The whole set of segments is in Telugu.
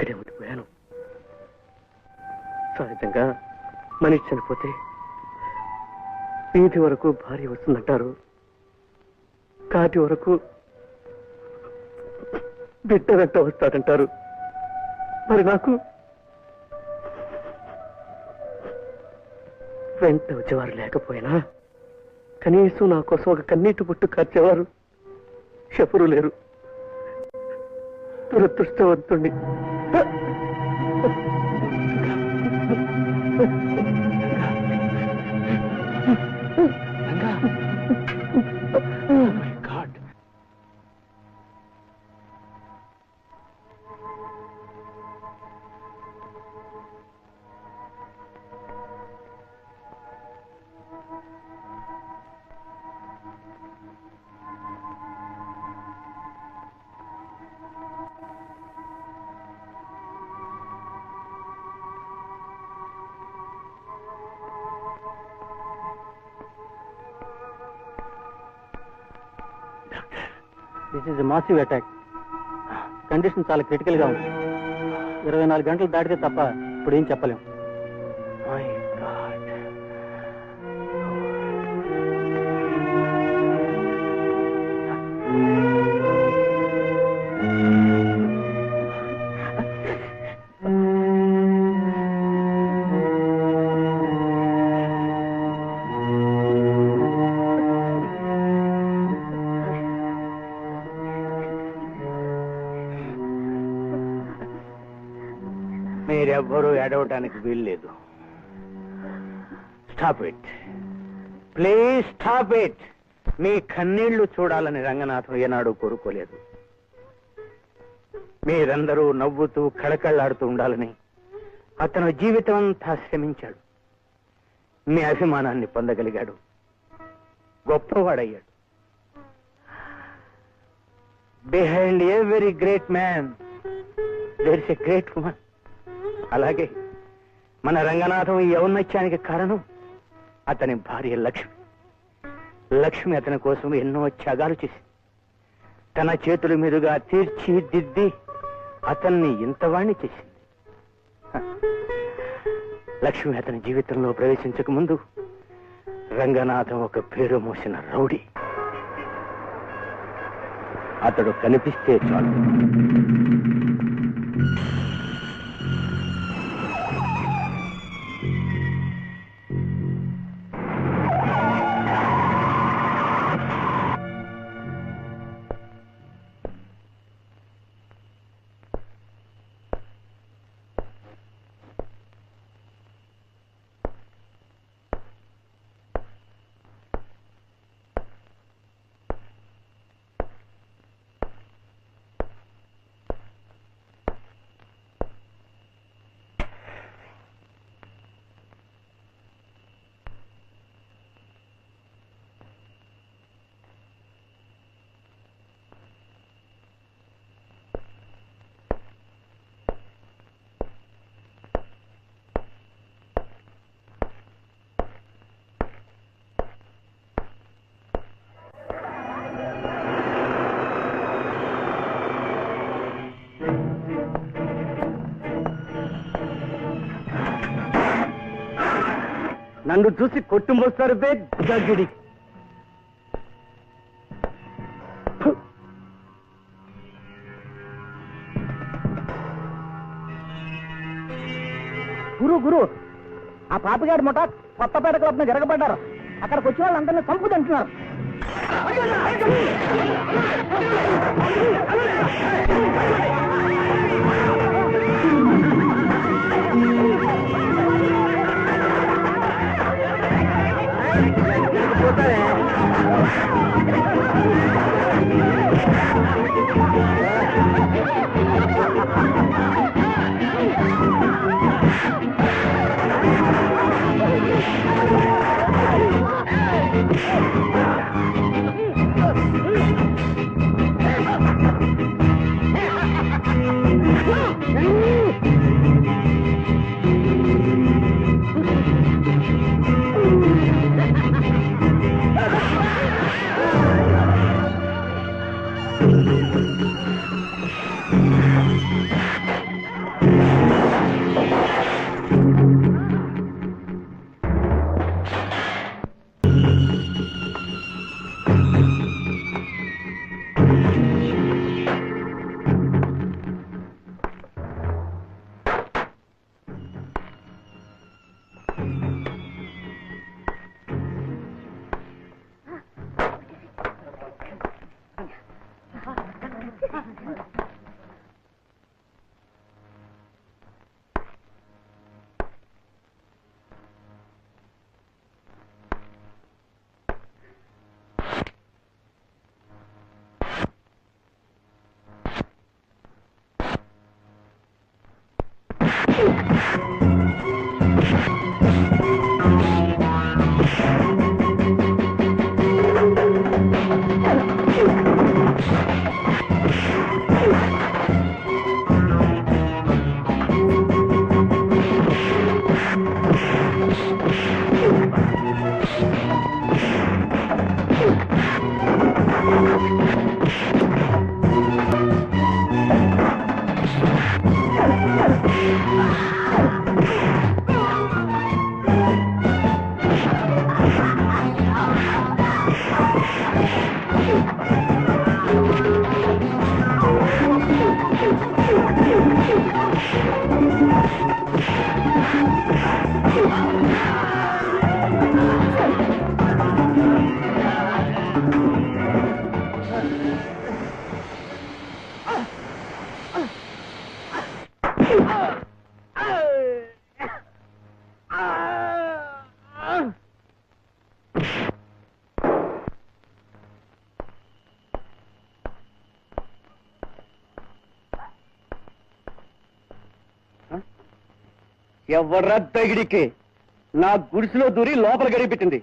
ఇక్కడే ఉండిపోయాను. సహజంగా మనిషి చనిపోతే వీధి వరకు భార్య వస్తుందంటారు, కాటి వరకు బిడ్డ వెంట వస్తాడంటారు. మరి నాకు వెంట వచ్చేవారు లేకపోయినా కనీసం నా కోసం ఒక కన్నీటి పుట్టు కార్చేవారు ఎవరూ లేరు. దురదృష్టవంతుణ్ణి. This is massive attack. Condition చాలా క్రిటికల్ గా ఉంది. 24 గంటలు దాటితే తప్ప ఇప్పుడు ఏం చెప్పలేము. మీరెవ్వరూ ఏడవటానికి వీల్లేదు. Stop it, please stop it. మీ కన్నీళ్లు చూడాలని రంగనాథం ఏనాడు కోరుకోలేదు. మీరందరూ నవ్వుతూ కళకళ్లాడుతూ ఉండాలని అతను జీవితం అంతా శ్రమించాడు. మీ అభిమానాన్ని పొందగలిగాడు, గొప్పవాడయ్యాడు. Behind every great man there is a great woman. అలాగే మన రంగనాథం ఈ ఔన్నత్యానికి కారణం అతని భార్య లక్ష్మి. లక్ష్మి అతని కోసం ఎన్నో త్యాగాలు చేసింది. తన చేతుల మీదుగా తీర్చిదిద్ది అతన్ని ఇంతవాణ్ణి చేసింది. లక్ష్మి అతని జీవితంలో ప్రవేశించక ముందు రంగనాథం ఒక పేరు మోసిన రౌడీ. అతడు కనిపిస్తే చాలు నన్ను చూసి కొట్టుమోస్తారు బే గగిడి. గురు ఆ పాపిగాడి ముఠ కొత్తపేట క్లబ్ జరగబడ్డారు. అక్కడికి వచ్చే వాళ్ళందరినీ చంపుదంటున్నారు. ఎవర్రా తగిడికి నా గుడిసెలో దూరి లోపల గడిపెట్టింది.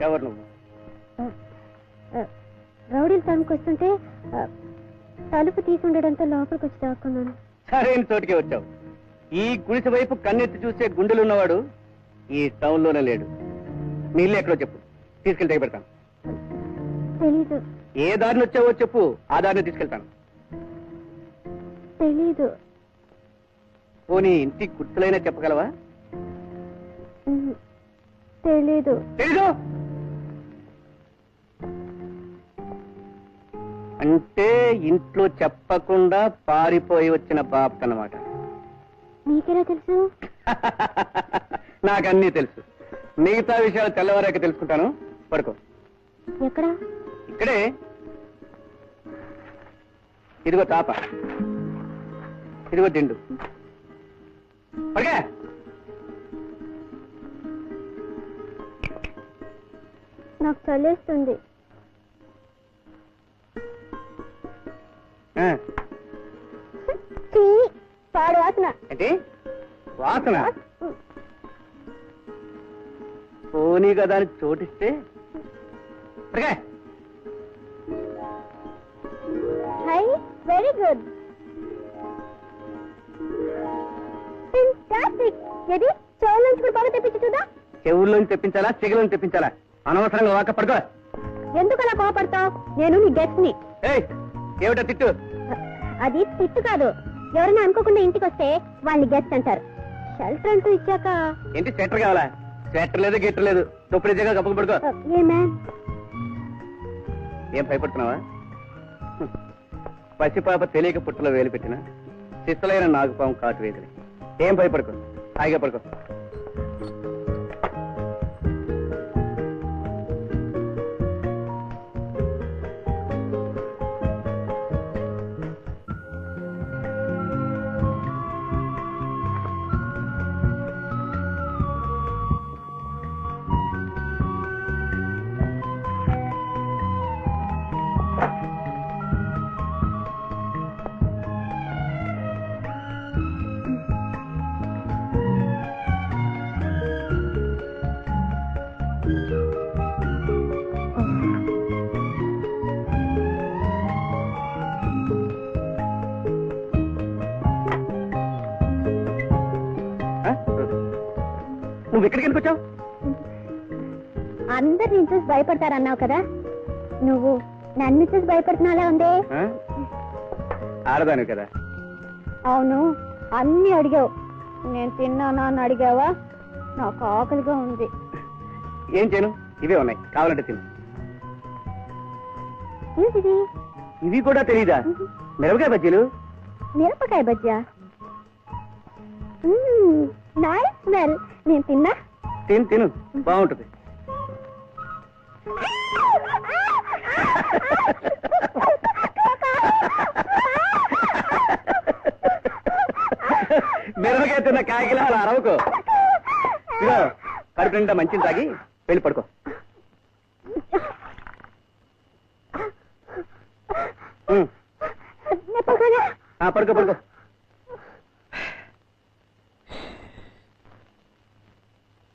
ఎవరు నువ్వు? రౌడీలు తరుముకొస్తుంటే తలుపు తీసుండడంతో లోపలికి వచ్చి దాక్కున్నాను. సరైన చోటికి వచ్చావు. ఈ గుడిసె వైపు కన్నెత్తి చూసే గుండెలున్నవాడు ఈ టౌన్ లోనే లేడు. నీ ఇల్లు ఎక్కడో చెప్పు, తీసుకెళ్లి పెడతాను. తెలీదు. ఏ దారిని వచ్చావో చెప్పు, ఆ దారిని తీసుకెళ్తాను. తెలీదు. పోనీ ఇంటి గుర్తులైనా చెప్పగలవా? తెలీదు. తెలీదు అంటే ఇంట్లో చెప్పకుండా పారిపోయి వచ్చిన బాప్ అన్నమాట. మీకెలా తెలుసు? నాకన్నీ తెలుసు. మిగతా విషయాలు తెల్లవారాక తెలుసుకుంటాను. పడుకో. ఎక్కడ? ఇక్కడే. ఇదిగో తాప, ఇదిగో దిండు. పడుగా. నాకు చల్లేస్తుంది. పాడు వాసన. అంటే వాసన? పోనీ కదా అని చోటిస్తే హై, వెరీ గుడ్, ఫెంటాస్టిక్. ఏది చెవుల నుంచి కూడా బాగా తెప్పించి చూద్దా? చెవుల్లోంచి తెప్పించాలా, చెగులోంచి తెప్పించాలా? అనవసరంగా వాక పడుకో. ఎందుకు అలా కోపడతావు? నేను నీ గెస్ట్ ని. ఏమిటా తిట్టు? అది తిట్టు కాదు. ఎవరైనా అనుకోకుండా ఇంటికి వస్తే వాళ్ళని గెస్ట్ అంటారు. షెల్టర్ అంటూ ఇచ్చాక. ఏంటి స్వెటర్ కావాలా? స్వెటర్ లేదు, గిట్టర్ లేదు. తొప్పుడు ఇచ్చాక గప్పకు పడుకో. ఏం భయపడుతున్నావా? పసిపాప తెలియక పుట్టలో వేలు పెట్టిన శిస్తలైన నాగుపాము కాటు వేదిలి. ఏం భయపడుకో, హాయిగా పడుకో. నువ్వు ఎక్కడికి ఎందుకు వచ్చావు? అందరిని చూసి భయపడతారన్నావు కదా, నువ్వు నన్ను చూసి భయపడుతున్నాలా ఉందే? ఆడదాను కదా. అవును, అన్ని అడిగావు. నేను తిన్నానా అని అడిగావా? నాకు ఆకలిగా ఉంది. ఏం చేయను, ఇవే ఉన్నాయి, కావాలంటే తిను. ఏంటిది? ఇవి కూడా తెలీదా? మిరపకాయ బజ్జీలు. మిరపకాయ బజ్జా నైస్ స్మెల్. నేను తిన్నా. తిను తిను, బాగుంటుంది. మిరపకాయ తిన్న కాయకిలా అలా అరవకు. ఇదో కడుపు నిండా మంచిని తాగి వెళ్ళి పడుకో. పడుకో పడుకో.